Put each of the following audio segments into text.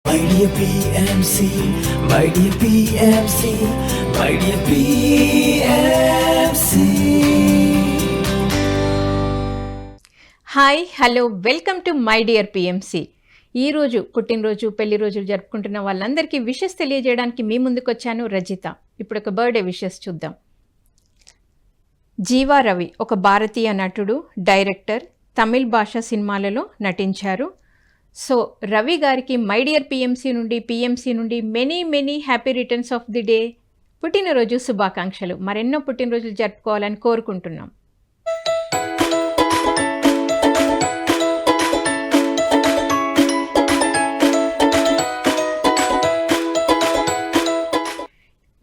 My dear PMC, my dear PMC, my dear PMC. Hi hello welcome to my dear PMC. ఈరోజు పుట్టినరోజు పెళ్లి రోజులు జరుపుకుంటున్న వాళ్ళందరికీ విషెస్ తెలియజేయడానికి మీ ముందుకు వచ్చాను రజిత. ఇప్పుడు ఒక బర్త్డే విషెస్ చూద్దాం. జీవా రవి ఒక భారతీయ నటుడు, డైరెక్టర్, తమిళ్ భాష సినిమాలలో నటించారు. సో రవి గారికి మై డియర్ పిఎంసి నుండి many happy returns of the day, పుట్టినరోజు శుభాకాంక్షలు. మరెన్నో పుట్టినరోజులు జరుపుకోవాలని కోరుకుంటున్నాం.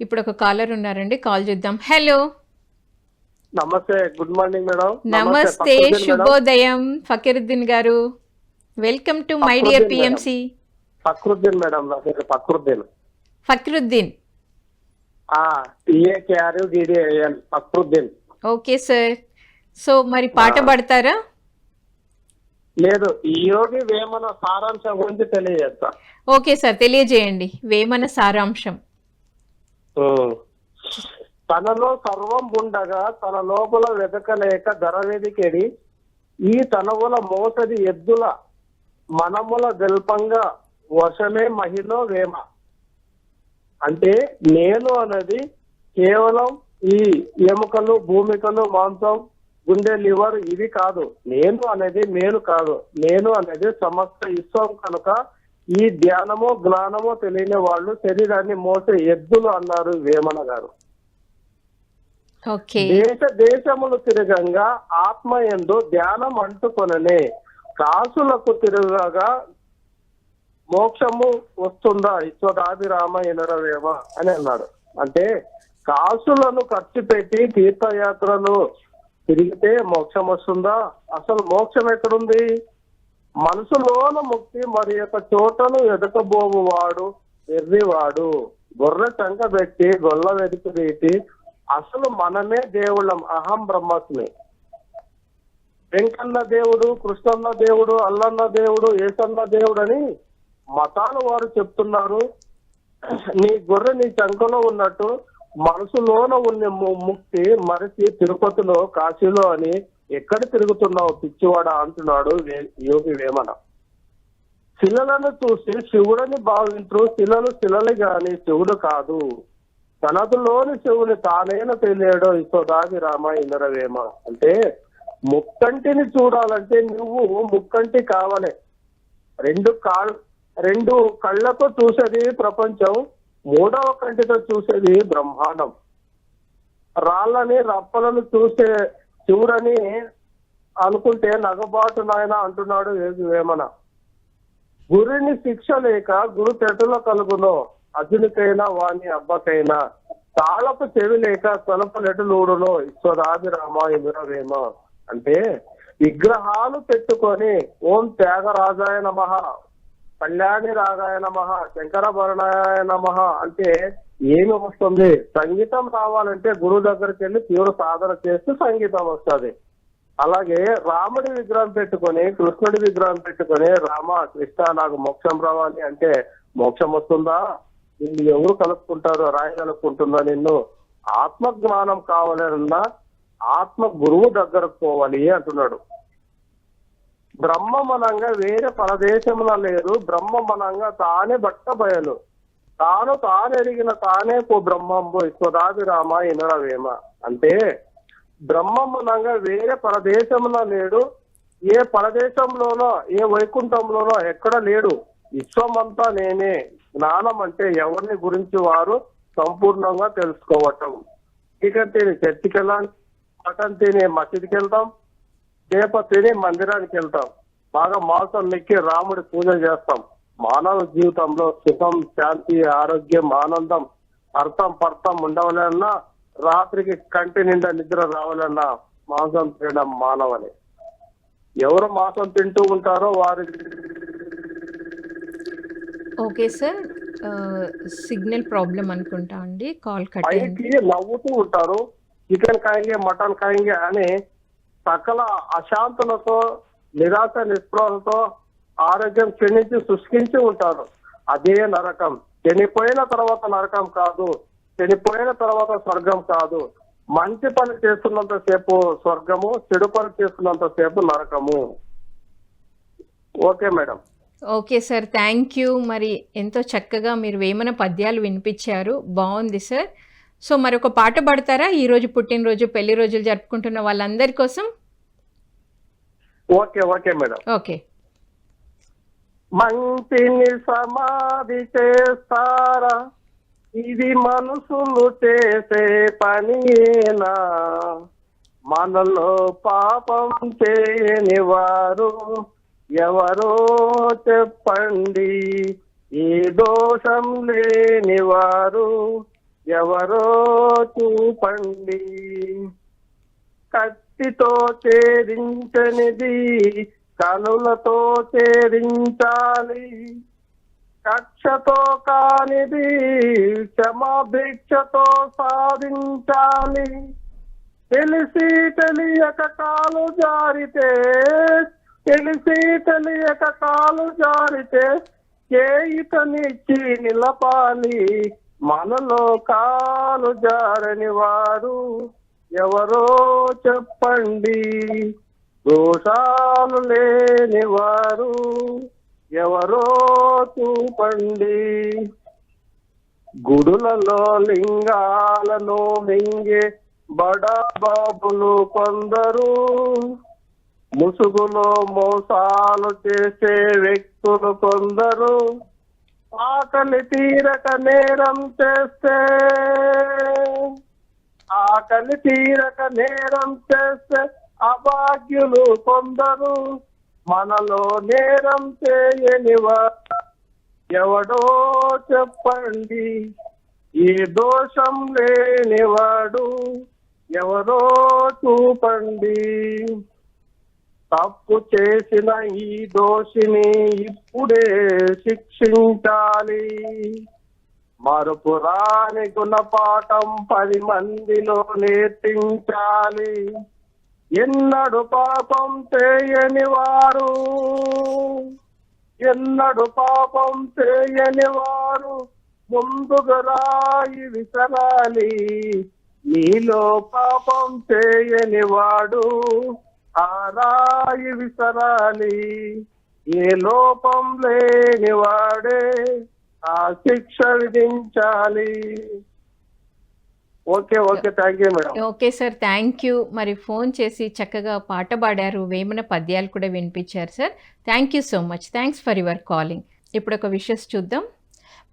ఇప్పుడు ఒక కాలర్ ఉన్నారండి, కాల్ చేద్దాం. హలో, నమస్తే, గుడ్ మార్నింగ్ మేడం. నమస్తే, శుభోదయం ఫకీరుద్దీన్ గారు. Welcome to my dear PMC. Fakruddin madam, నా పేరు Fakruddin. Fakiruddin, PAKRUDDIN Fakruddin. Okay sir. So మరి పాట పాడతారా? లేదు, ఈ యోగి వేమన సారాంశం గురించి తెలియజేస్తా. ఓకే సార్, తెలియజేయండి. వేమన సారాంశం. తనలో సర్వం ఉండగా తన లోపల వెతకలేక ధరవేదికెడి ఈ తనవుల మోసది ఎద్దుల మనముల దల్పంగా వశమే మహిళ వేమ. అంటే నేను అనేది కేవలం ఈ ఎముకలు, భూమికలు, మాంసం, గుండె, లివర్ ఇవి కాదు. నేను అనేది మేలు కాదు. నేను అనేది సమస్త విశ్వం కనుక ఈ ధ్యానమో జ్ఞానమో తెలియని వాళ్ళు శరీరాన్ని మోసే ఎద్దులు అన్నారు వేమన గారు. దేశములు తిరగంగా ఆత్మ యందు ధ్యానం అంటుకొననే కాసులకు తిరగగా మోక్షము వస్తుందా విశ్వదాభిరామ ఎనరవేమ అని అన్నాడు. అంటే కాసులను ఖర్చు పెట్టి తీర్థయాత్రలు తిరిగితే మోక్షం వస్తుందా? అసలు మోక్షం ఎక్కడుంది? మనసులోన ముక్తి మరి యొక్క చోటను ఎదకబోవువాడు ఎర్రివాడు. గొర్రె చంక పెట్టి గొల్ల వెతికి తీటి అసలు మనమే దేవుళ్ళం, అహం బ్రహ్మస్మి. వెంకన్న దేవుడు, కృష్ణన్న దేవుడు, అల్లన్న దేవుడు, ఏసన్న దేవుడు అని మతాలు వారు చెప్తున్నారు. నీ గొర్రె నీ చంకలో ఉన్నట్టు మనసులోన ఉన్న ముక్తి మరిచి తిరుపతిలో, కాశీలో అని ఎక్కడ తిరుగుతున్నావు పిచ్చివాడ అంటున్నాడు యోగి వేమన. శిలలను చూసి శివుడని భావించు, శిలలు శిలలు గాని శివుడు కాదు. తనదులోని శివుని తానైనా తెలియడు విశ్వదాభిరామ ఇంద్రవేమ. అంటే ముక్కంటిని చూడాలంటే నువ్వు ముక్కంటి కావాలి. రెండు కళ్ళతో చూసేది ప్రపంచం, మూడవ కంటితో చూసేది బ్రహ్మాండం. రాళ్ళని రప్పలను చూసే శివుడని అనుకుంటే నగబాటు నాయన అంటున్నాడు వేమన. గురుని శిక్ష లేక గురు తెటుల కలుగునో అర్జునికైనా వాణి అబ్బకైనా తాళపు చెవి లేక తొలపలెటులూడునో విశ్వదాభిరామ ఇంద్రవేమ. అంటే విగ్రహాలు పెట్టుకొని ఓం త్యాగరాజాయ నమః, కళ్యాణి రాగాయ నమః, శంకరభరణాయ నమః అంటే ఏమి వస్తుంది? సంగీతం రావాలంటే గురువు దగ్గరికి వెళ్ళి తీవ్ర సాధన చేస్తే సంగీతం వస్తుంది. అలాగే రాముడి విగ్రహం పెట్టుకొని, కృష్ణుడి విగ్రహం పెట్టుకొని రామ కృష్ణ నాకు మోక్షం రావాలి అంటే మోక్షం వస్తుందా? నిన్ను ఎవరు కలుపుకుంటారో? రాయి కలుపుకుంటుందా నిన్ను? ఆత్మ జ్ఞానం కావాలన్నా ఆత్మ గురువు దగ్గరకు పోవాలి అంటున్నాడు. బ్రహ్మమనంగా వేరే పరదేశంలో లేరు, బ్రహ్మమనంగా తానే బట్ట బయలు, తానెరిగిన తానే పో బ్రహ్మంబు విశ్వదాభిరామ ఇనరవేమ. అంటే బ్రహ్మమనంగా వేరే పరదేశంలో లేడు, ఏ పరదేశంలోనో ఏ వైకుంఠంలోనో ఎక్కడ లేడు. విశ్వమంతా నేనే. జ్ఞానం అంటే ఎవరిని గురించి వారు సంపూర్ణంగా తెలుసుకోవటం. చికెన్ తిని చర్చికి వెళ్ళాం, మటన్ తిని మసీదుకి వెళ్తాం, చేప తిని మందిరానికి వెళ్తాం, బాగా మాంసం నెక్కి రాముడి పూజ చేస్తాం. మానవ జీవితంలో సుఖం, శాంతి, ఆరోగ్యం, ఆనందం, అర్థం పర్థం ఉండవాలన్నా, రాత్రికి కంటి నిండా నిద్ర రావాలన్నా మాంసం తినడం మానవని. ఎవరు మాంసం తింటూ ఉంటారో వారి ఓకే సార్, సిగ్నల్ ప్రాబ్లం అనుకుంటా అండి, కాల్ కట్ పైకి నవ్వుతూ ఉంటారు. చికెన్ ఖాయింగే, మటన్ ఖాయింగే అని సకల అశాంతులతో, నిరాశ నిస్పృహలతో ఆరోగ్యం క్షీణించి శుష్కించి ఉంటారు. అదే నరకం. చనిపోయిన తర్వాత నరకం కాదు, చనిపోయిన తర్వాత స్వర్గం కాదు. మంచి పని చేస్తున్నంత సేపు స్వర్గము, చెడు పని చేస్తున్నంత సేపు నరకము. Okay madam. Okay sir, thank you. మరి ఎంతో చక్కగా మీరు వేమన పద్యాలు వినిపించారు, బాగుంది సార్. సో మరి ఒక పాట పాడతారా ఈరోజు పుట్టినరోజు పెళ్లి రోజులు జరుపుకుంటున్న వాళ్ళందరి కోసం? Okay okay madam. ఓకే. మంచిని సమాధి చేస్తారా, ఇది మనసులు చేసే పనియేనా? మనలో పాపం చేయని వారు ఎవరో చెప్పండి, ఏ దోషం లేని వారు ఎవరో చూపండి. కత్తితో ఛేదించనిది కనులతో ఛేదించాలి, కక్షతో కానిది క్షమాభిక్షతో సాధించాలి. తెలిసి తెలియక కాలు జారితే, తెలిసి తెలియక కాలు జారితే చేయితనిచ్చి నిలపాలి. మనలో కాలు జారని వారు ఎవరో చెప్పండి, దోషాలు లేని వారు ఎవరో చూపండి. గుడులలో లింగాలను మింగే బడాబాబులు కొందరు, ముసుగులో మోసాలు చేసే వ్యక్తులు కొందరు. ఆకలి తీరక నేరం చేస్తే, ఆకలి తీరక నేరం చేస్తే అభాగ్యులు కొందరు. మనలో నేరం చేయనివా ఎవడో చెప్పండి, ఈ దోషం లేనివాడు ఎవరో చూపండి. తప్పు చేసిన ఈ దోషిని ఇప్పుడే శిక్షించాలి. మరుపు రాని గుణపాఠం 10 మందిలో నేర్పించాలి. ఎన్నడు పాపం చేయని వారు, ఎన్నడు పాపం చేయని వారు ముందుగా రాయి విసరాలి. నీలో పాపం చేయని వాడు ఆ రాయి విసరాలి. ఏ లోపం లేని వాడే ఆ శిక్ష విధించాలి. Okay okay, thank you madam. Okay sir, thank you. మరి ఫోన్ చేసి చక్కగా పాట పాడారు, వేమన పద్యాలు కూడా వినిపించారు sir. Thank you so much, thanks for your calling. ఇప్పుడు ఒక విషెస్ చూద్దాం.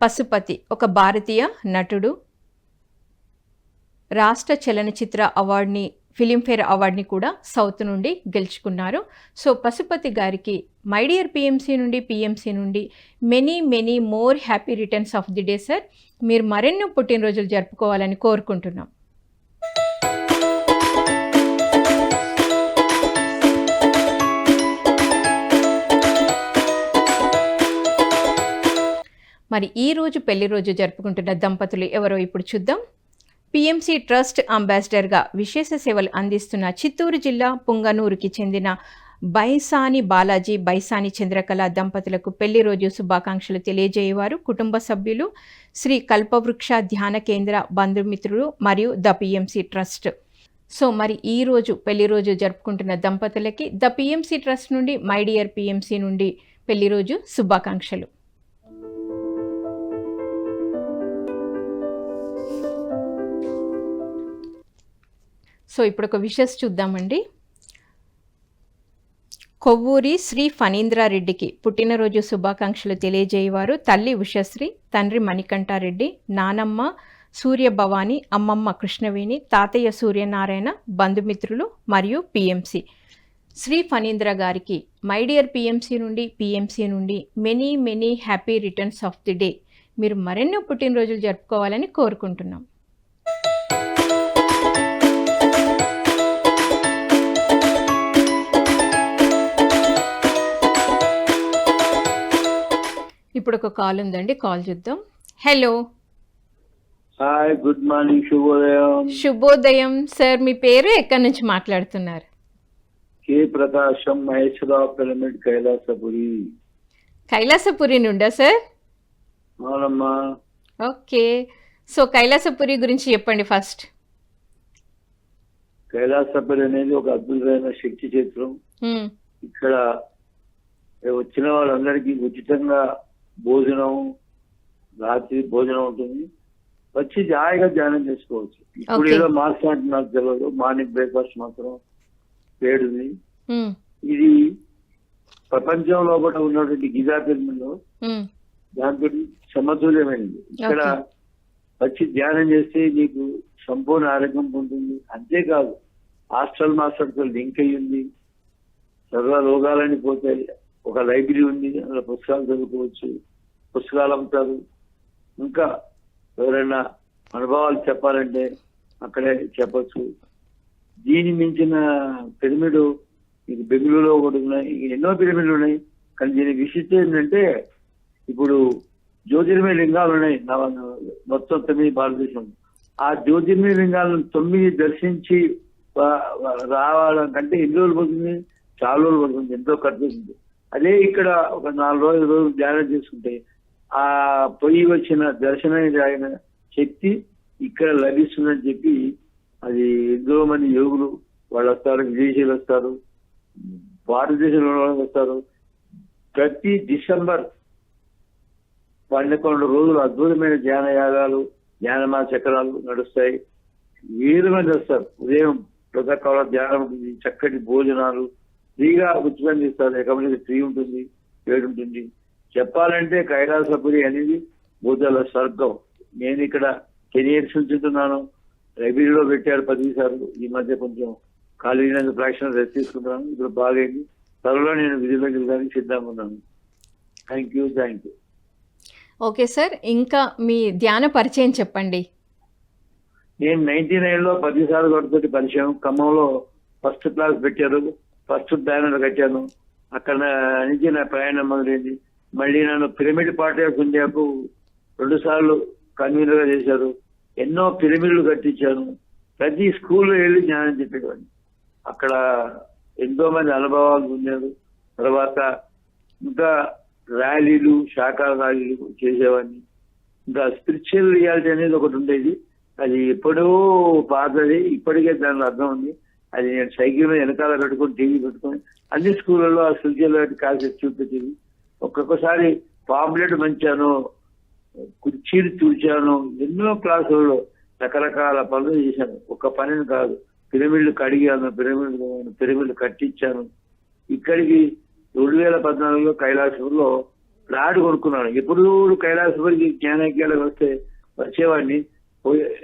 పశుపతి ఒక భారతీయ నటుడు, రాష్ట్ర చలనచిత్ర అవార్డుని, ఫిలింఫేర్ అవార్డుని కూడా సౌత్ నుండి గెలుచుకున్నారు. సో పశుపతి గారికి మై డియర్ పిఎంసి నుండి, పిఎంసి నుండి many many more happy returns of the day sir. మీరు మరెన్నో పుట్టినరోజులు జరుపుకోవాలని కోరుకుంటున్నాం. మరి ఈరోజు పెళ్లి రోజు జరుపుకుంటున్న దంపతులు ఎవరో ఇప్పుడు చూద్దాం. పిఎంసి ట్రస్ట్ అంబాసిడర్గా విశేష సేవలు అందిస్తున్న చిత్తూరు జిల్లా పుంగనూరుకి చెందిన బైసాని బాలాజీ, బైసాని చంద్రకళ దంపతులకు పెళ్లి రోజు శుభాకాంక్షలు తెలియజేయవారు కుటుంబ సభ్యులు, శ్రీ కల్పవృక్ష ధ్యాన కేంద్ర బంధుమిత్రులు మరియు ద పిఎంసి ట్రస్ట్. సో మరి ఈరోజు పెళ్లి రోజు జరుపుకుంటున్న దంపతులకి ద పిఎంసి ట్రస్ట్ నుండి, మై డియర్ పిఎంసి నుండి పెళ్లి రోజు శుభాకాంక్షలు. సో ఇప్పుడు ఒక విషెస్ చూద్దామండి. కొవ్వూరి శ్రీ ఫణీంద్రారెడ్డికి పుట్టినరోజు శుభాకాంక్షలు తెలియజేయవారు తల్లి ఉషశ్రీ, తండ్రి మణికంఠారెడ్డి, నానమ్మ సూర్యభవాని, అమ్మమ్మ కృష్ణవేణి, తాతయ్య సూర్యనారాయణ, బంధుమిత్రులు మరియు పిఎంసి. శ్రీ ఫణీంద్ర గారికి మై డియర్ పిఎంసి నుండి, పిఎంసి నుండి many many happy returns of the day. మీరు మరెన్నో పుట్టినరోజులు జరుపుకోవాలని కోరుకుంటున్నాం. ఇప్పుడు ఒక కాల్ ఉందండి, కాల్ చూద్దాం. హలో. హాయ్, గుడ్ మార్నింగ్, శుభోదయం. శుభోదయం సార్, మీ పేరు, ఎక్కడి నుంచి మాట్లాడుతున్నారు? కే ప్రకాశం, మహేశ్వరరావు పిరమిడ్, కైలాసపురి. కైలాసపురి నుండా సార్? అవునమ్మా. ఓకే. సో కైలాసపురి గురించి చెప్పండి ఫస్ట్. కైలాసపల్లి అనేది ఒక అద్భుతమైన శక్తి క్షేత్రం. ఇక్కడ వచ్చిన వాళ్ళందరికీ ఉచితంగా భోజనం, రాత్రి భోజనం ఉంటుంది. వచ్చి జాయిగా ధ్యానం చేసుకోవచ్చు. ఇప్పుడు Okay. ఏదో మార్క్స్ అంటే నాకు తెలియదు, మార్నింగ్ బ్రేక్ఫాస్ట్ మాత్రం వేడుంది. ఇది ప్రపంచం లోపల ఉన్నటువంటి గిజా పిరమిడ్లో దాంతో సమతుల్యమైనది. ఇక్కడ Okay. వచ్చి ధ్యానం చేస్తే నీకు సంపూర్ణ ఆరోగ్యం ఉంటుంది. అంతేకాదు హాస్టల్ మాస్టర్తో లింక్ అయ్యి ఉంది. సర్వ రోగాలని పోతాయి. ఒక లైబ్రరీ ఉంది, అందులో పుస్తకాలు చదువుకోవచ్చు, పుస్తకాలు అమ్ముతారు. ఇంకా ఎవరైనా అనుభవాలు చెప్పాలంటే అక్కడే చెప్పచ్చు. దీని మించిన పిరమిడ్ మీకు బెంగళూరులో ఒకటి ఉన్నాయి, ఎన్నో పిరమిడ్లు ఉన్నాయి. కానీ దీని విశిష్టం ఏంటంటే ఇప్పుడు జ్యోతిర్మయ లింగాలు ఉన్నాయి మొత్తం 9 భారతదేశం. ఆ జ్యోతిర్మయ లింగాలను 9 దర్శించి రావాలంటే ఎన్ని రోజులు పడుతుంది? చాలా రోజులు పడుతుంది, ఎంతో ఖర్చు అవుతుంది. అదే ఇక్కడ ఒక 4 రోజులు ధ్యానం చేసుకుంటే ఆ పొయ్యి వచ్చిన దర్శనానికి రాగిన శక్తి ఇక్కడ లభిస్తుందని చెప్పి అది ఎంతో మంది యోగులు వాళ్ళు వస్తారు, విదేశీయులు వస్తారు, భారతదేశంలో వస్తారు. ప్రతి డిసెంబర్ 11 రోజులు అద్భుతమైన ధ్యాన యాగాలు, ధ్యానమా చక్రాలు నడుస్తాయి. వేరు మంది వస్తారు. ఉదయం ప్రతకాల ధ్యానం ఉంటుంది, చక్కటి భోజనాలు ఫ్రీగా ఉచితంగా ఇస్తారు. అకామిడేషన్ ఫ్రీ ఉంటుంది, పేరు ఉంటుంది. చెప్పాలంటే కైలాసపురి అనేది బుద్ధల స్వర్గం. నేను ఇక్కడ 10 years ఉంచుతున్నాను. లైబ్రరీలో పెట్టారు 10 సార్లు. ఈ మధ్య కొంచెం ఖాళీ ఫ్రాక్షన్ రెస్ట్ తీసుకుంటున్నాను. ఇప్పుడు బాగైంది. త్వరలో నేను విధుల్లోకి వెళ్ళడానికి సిద్ధంగా ఉన్నాను. Thank you. ఓకే సార్, ఇంకా మీ ధ్యాన పరిచయం చెప్పండి. నేను 99లో 10 సార్లు గొడవతోటి పరిచయం. ఖమ్మంలో ఫస్ట్ క్లాస్ పెట్టారు, ఫస్ట్ బ్యానర్ కట్టాను. అక్కడ నుంచి నా ప్రయాణం మొదలైంది. మళ్ళీ నన్ను పిరమిడ్ పార్టీ ఆఫ్ ఇండియాకు 2 సార్లు కన్వీనర్గా చేశారు. ఎన్నో పిరమిడ్లు కట్టించాను. ప్రతి స్కూల్లో వెళ్ళి జ్ఞానం చెప్పేవాడిని. అక్కడ ఎంతో మంది అనుభవాలు పొందారు. తర్వాత ఇంకా ర్యాలీలు, శాఖా ర్యాలీలు చేసేవాడిని. ఇంకా స్పిరిచువల్ రియాలిటీ అనేది ఒకటి ఉండేది. అది ఎప్పుడో పాతది, ఇప్పటికే దానిలో అర్థం ఉంది. అది నేను సైకిల్ మీద వెనకాల పెట్టుకొని టీవీ పెట్టుకొని అన్ని స్కూళ్ళలో ఆ స్పిరిచువల్ కాన్సెప్ట్ చూపించేది. ఒక్కొక్కసారి పాంప్లెట్ మంచాను, కుర్చీలు చూచాను. ఎన్నో క్లాసులలో రకరకాల పనులు చేశాను. ఒక్క పనిని కాదు, పిరమిడ్లు కడిగాను, పిరమిడ్లు కట్టించాను. ఇక్కడికి 2014లో కైలాసపురిలో ఫ్లాట్ కొనుక్కున్నాను. ఎప్పుడు కైలాసపురికి జ్ఞానజ్ఞాలకు వచ్చేవాడిని.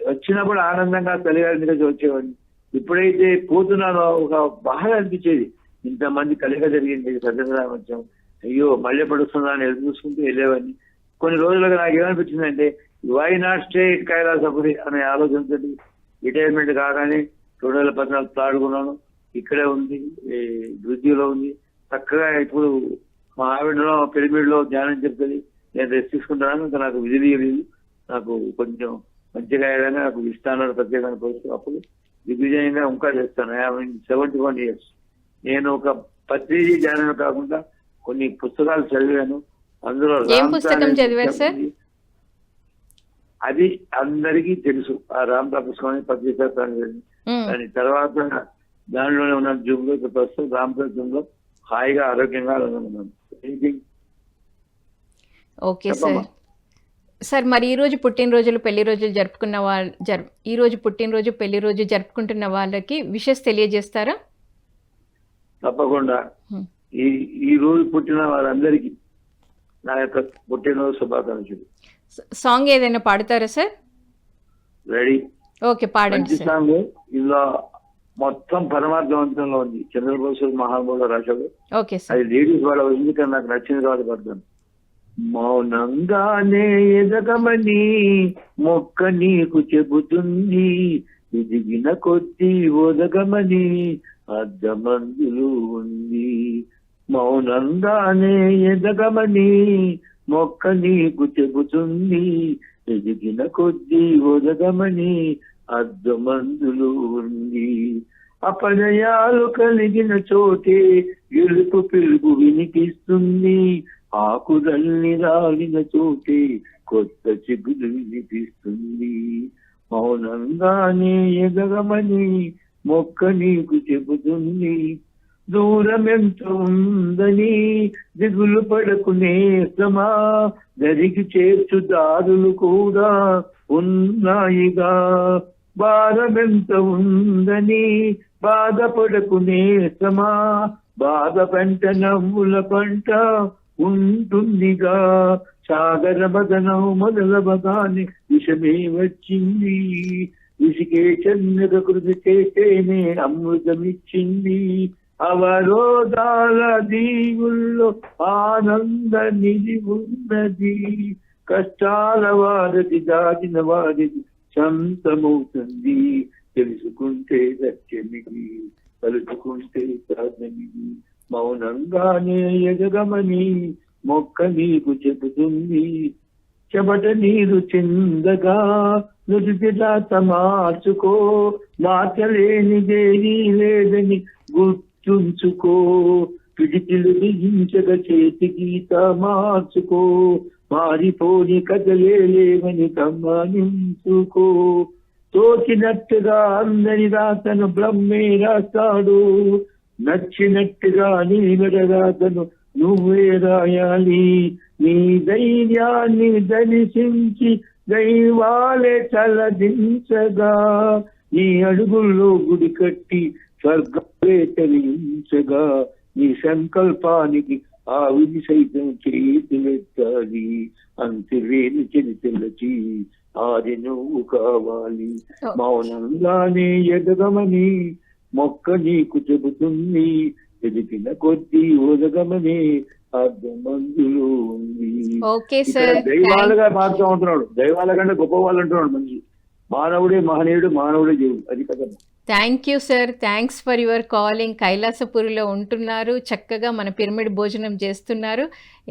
వచ్చినప్పుడు ఆనందంగా తల్లిగారి దగ్గర వచ్చేవాడిని. ఎప్పుడైతే పోతున్నానో ఒక బాగా అనిపించేది. ఇంతమంది కలిగ జరిగింది సత్యనారాయణ. అయ్యో మళ్ళీ పడుస్తుందా అని ఎదురు చూసుకుంటూ వెళ్ళేవాడిని. కొన్ని రోజులుగా నాకు ఏమనిపించిందంటే why not stay it Kailasapuri అనే ఆలోచనతో రిటైర్మెంట్ కాగానే 2014 ఫ్లాట్ కొన్నాను. ఇక్కడే ఉంది, వృద్ధిలో ఉంది. చక్కగా ఇప్పుడు మా ఆవిడలో పిరమిడ్లో ధ్యానం చెప్తుంది. నేను రెస్ట్ తీసుకుంటాను. ఇంకా నాకు విధి లేదు. నాకు కొంచెం మంచిగా ఏదైనా నాకు ఇస్తాను ప్రత్యేకంగా పోవచ్చు. అప్పుడు దిగ్విజయంగా ఇంకా చేస్తాను. 71 years. నేను ఒక పత్రిజీ ధ్యానం కాకుండా కొన్ని పుస్తకాలు చదివాను. అందులో ఏం పుస్తకం చదివారు సార్? అది అందరికీ తెలుసు. ఆ రామతా పుస్తకం పత్రిక. దాని తర్వాత దానిలోనే ఉన్న జూమ్ లో ఇప్పుడు ప్రస్తుతం రామతా జూమ్ లో హాయిగా ఆరోగ్యంగా ఉన్నాను. Okay sir. సార్ మరి ఈరోజు పుట్టినరోజులు పెళ్లి రోజులు జరుపుకున్న ఈరోజు పుట్టినరోజు పెళ్లి రోజు జరుపుకుంటున్న వాళ్ళకి విషెస్ తెలియజేస్తారా? తప్పకుండా. ఈ రోజు పుట్టిన వారందరికీ నా యొక్క పుట్టినరోజు శుభాకాంక్షలు. సాంగ్ ఏదైనా పాడతారా సార్? రెడీ. ఓకే, పాడండి సాంగ్. ఇలా మొత్తం పరమార్థవంతంలో ఉంది. చంద్రబోసు మహానుభావుడు రాశాడు. Okay sir. అది లేడీస్ వాళ్ళ ఉంది, కానీ నాకు నచ్చింది కాబట్టి పడతాను. మౌనంగానే ఎదగమని మొక్క నీకు చెబుతుంది, ఎదిగిన కొద్ది ఒదగమని అద్దమందులు ఉంది. మౌనంగానే ఎదగమని మొక్క నీకు చెబుతుంది, ఎదిగిన కొద్ది ఒదగమని అద్దమందులు ఉంది. అపజయాలు కలిగిన చోటే గెలుపు పిలుపు వినిపిస్తుంది, ఆకులన్నీ రాలిన చోటే కొత్త చిగురు వినిపిస్తుంది. మౌనంగానే ఎదగమని మొక్క నీకు చెబుతుంది. దూరమెంత ఉందని దిగులు పడకునేసమా, దరికి చేర్చు దారులు కూడా ఉన్నాయిగా. భారమెంత ఉందని బాధపడకునేసమా, బాధ పంట నవ్వుల పంట ఉంటుందిగా. సాగర బదనం మొదలవగానే విషమే వచ్చింది, విసికే చంద్రక కృతి చేసేనే అమృతమిచ్చింది. అవరోధాల దీవుల్లో ఆనంద నిధి ఉన్నది, కష్టాల వారిది దాటిన వారిది శాంతమవుతుంది. తెలుసుకుంటే సత్యమిది, తలుచుకుంటే సాధమిది. మౌనంగానే ఎదగమని మొక్క నీకు చెబుతుంది. చెమట నీరు చిందగా నుదుటి రాత మార్చుకో, మార్చలేనిదేదీ లేదని గుర్తుంచుకో. పిడికిలు బిగించగా చేతి గీత మార్చుకో, మారిపోని కథలే లేవని గమనించుకో. తోచినట్టుగా అందరి రాతను బ్రహ్మే రాస్తాడు, నచ్చినట్టుగా నీ రాతను నువ్వే రాయాలి. నీ ధైర్యాన్ని దర్శించి దైవాలే తలదించగా, నీ అడుగుల్లో గుడి కట్టి స్వర్గమే తరించగా. నీ సంకల్పానికి ఆ విధి సైతం చేతులెత్తాలి. అంతివేని చరితలచి ఆది నువ్వు కావాలి. మౌనంగానే ఎదగమని మొక్క నీకు చెబుతుంది, ఎదిగిన కొద్దీ ఒదగమని అర్థమందులో ఉంది. దైవాలుగా మారుతూ ఉంటున్నాడు, దైవాల కంటే గొప్ప వాళ్ళు అంటున్నాడు మనిషి. మానవుడే మహనీయుడు, మానవుడే దేవుడు, అది కదా. Thank you sir, thanks for your calling. కైలాసపురిలో ఉంటున్నారు, చక్కగా మన పిరమిడ్ భోజనం చేస్తున్నారు.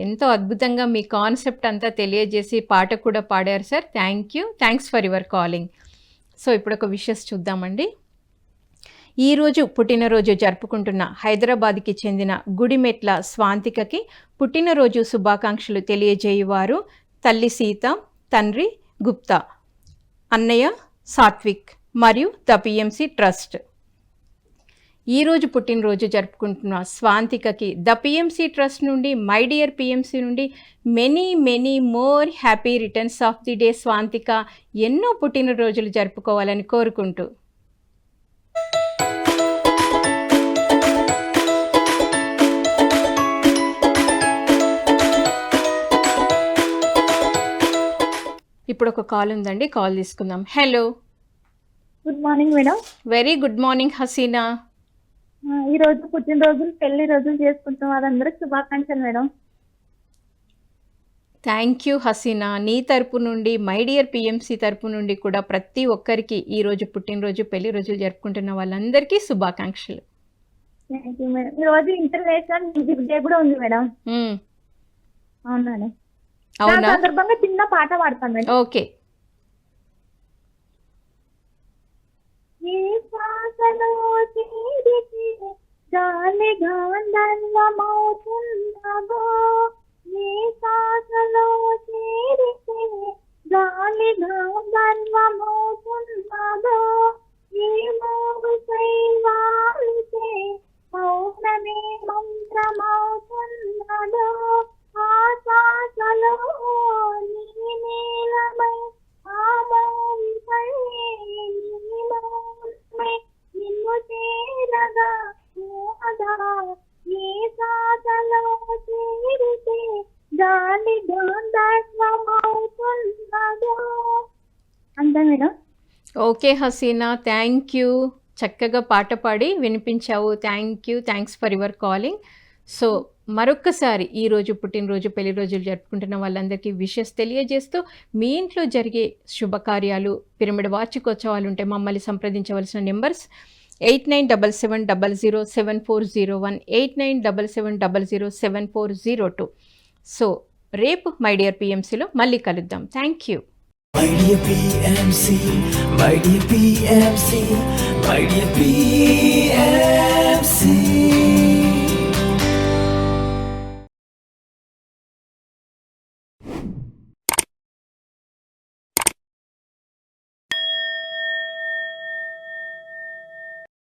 ఎంతో అద్భుతంగా మీ కాన్సెప్ట్ అంతా తెలియజేసి పాట కూడా పాడారు sir. Thank you, thanks for your calling. So ఇప్పుడు ఒక విషెస్ చూద్దామండి. ఈరోజు పుట్టినరోజు జరుపుకుంటున్న హైదరాబాద్కి చెందిన గుడిమెట్ల స్వాంతికకి పుట్టినరోజు శుభాకాంక్షలు తెలియజేయువారు తల్లి సీత, తండ్రి గుప్తా, అన్నయ్య సాత్విక్ మరియు ద పిఎంసి ట్రస్ట్. ఈరోజు పుట్టినరోజు జరుపుకుంటున్న స్వాంతికకి ద పిఎంసి ట్రస్ట్ నుండి, మై డియర్ పిఎంసి నుండి many many more happy returns of the day. Swanthika ఎన్నో పుట్టినరోజులు జరుపుకోవాలని కోరుకుంటూ ఇప్పుడు ఒక కాల్ ఉందండి, కాల్ తీసుకుందాం. Hello, good morning madam. Very good morning Haseena. ఈ రోజు పుట్టినరోజులు, పెళ్లి రోజులు చేసుకుంటాం, వాళ్ళందరికీ శుభాకాంక్షలు మేడం. Thank you Hasina. నీ తరపు నుండి, మై డియర్ పిఎంసి తరపు నుండి కూడా ప్రతి ఒక్కరికి ఈరోజు పుట్టినరోజు, పెళ్లి రోజులు జరుపుకుంటున్న వాళ్ళందరికీ శుభాకాంక్షలు. Thank you madam. ఈ రోజు ఇంటర్నేషనల్ మ్యూజిక్ డే కూడా ఉంది మేడం. అవును మేడం. అవునా? సందర్భంగా చిన్న పాట పాడతాను మేడం. ఓకే. పౌర్ణమి మంత్రమవుతున్నదో, ఆకాశలో నీలమై ఆమోదిపై నీలమై నిన్ను చేరగా మోదా, నీ సాగలో చేరితే గాలి గంధర్వమవుతున్నదో. అంతే madam. Okay Haseena, thank you. చక్కగా పాట పాడి వినిపించావు. Thank you, thanks for your calling. So మరొక్కసారి ఈరోజు పుట్టినరోజు, పెళ్లి రోజులు జరుపుకుంటున్న వాళ్ళందరికీ విషెస్ తెలియజేస్తూ, మీ ఇంట్లో జరిగే శుభకార్యాలు, పిరమిడ్ వార్షికోత్సవాలు ఉంటే మమ్మల్ని సంప్రదించవలసిన నెంబర్స్ 8977007401, 8977007402. సో రేపు మై డియర్ పిఎంసిలో మళ్ళీ కలుద్దాం. Thank you. My dear PMC, my dear PMC, my dear PMC.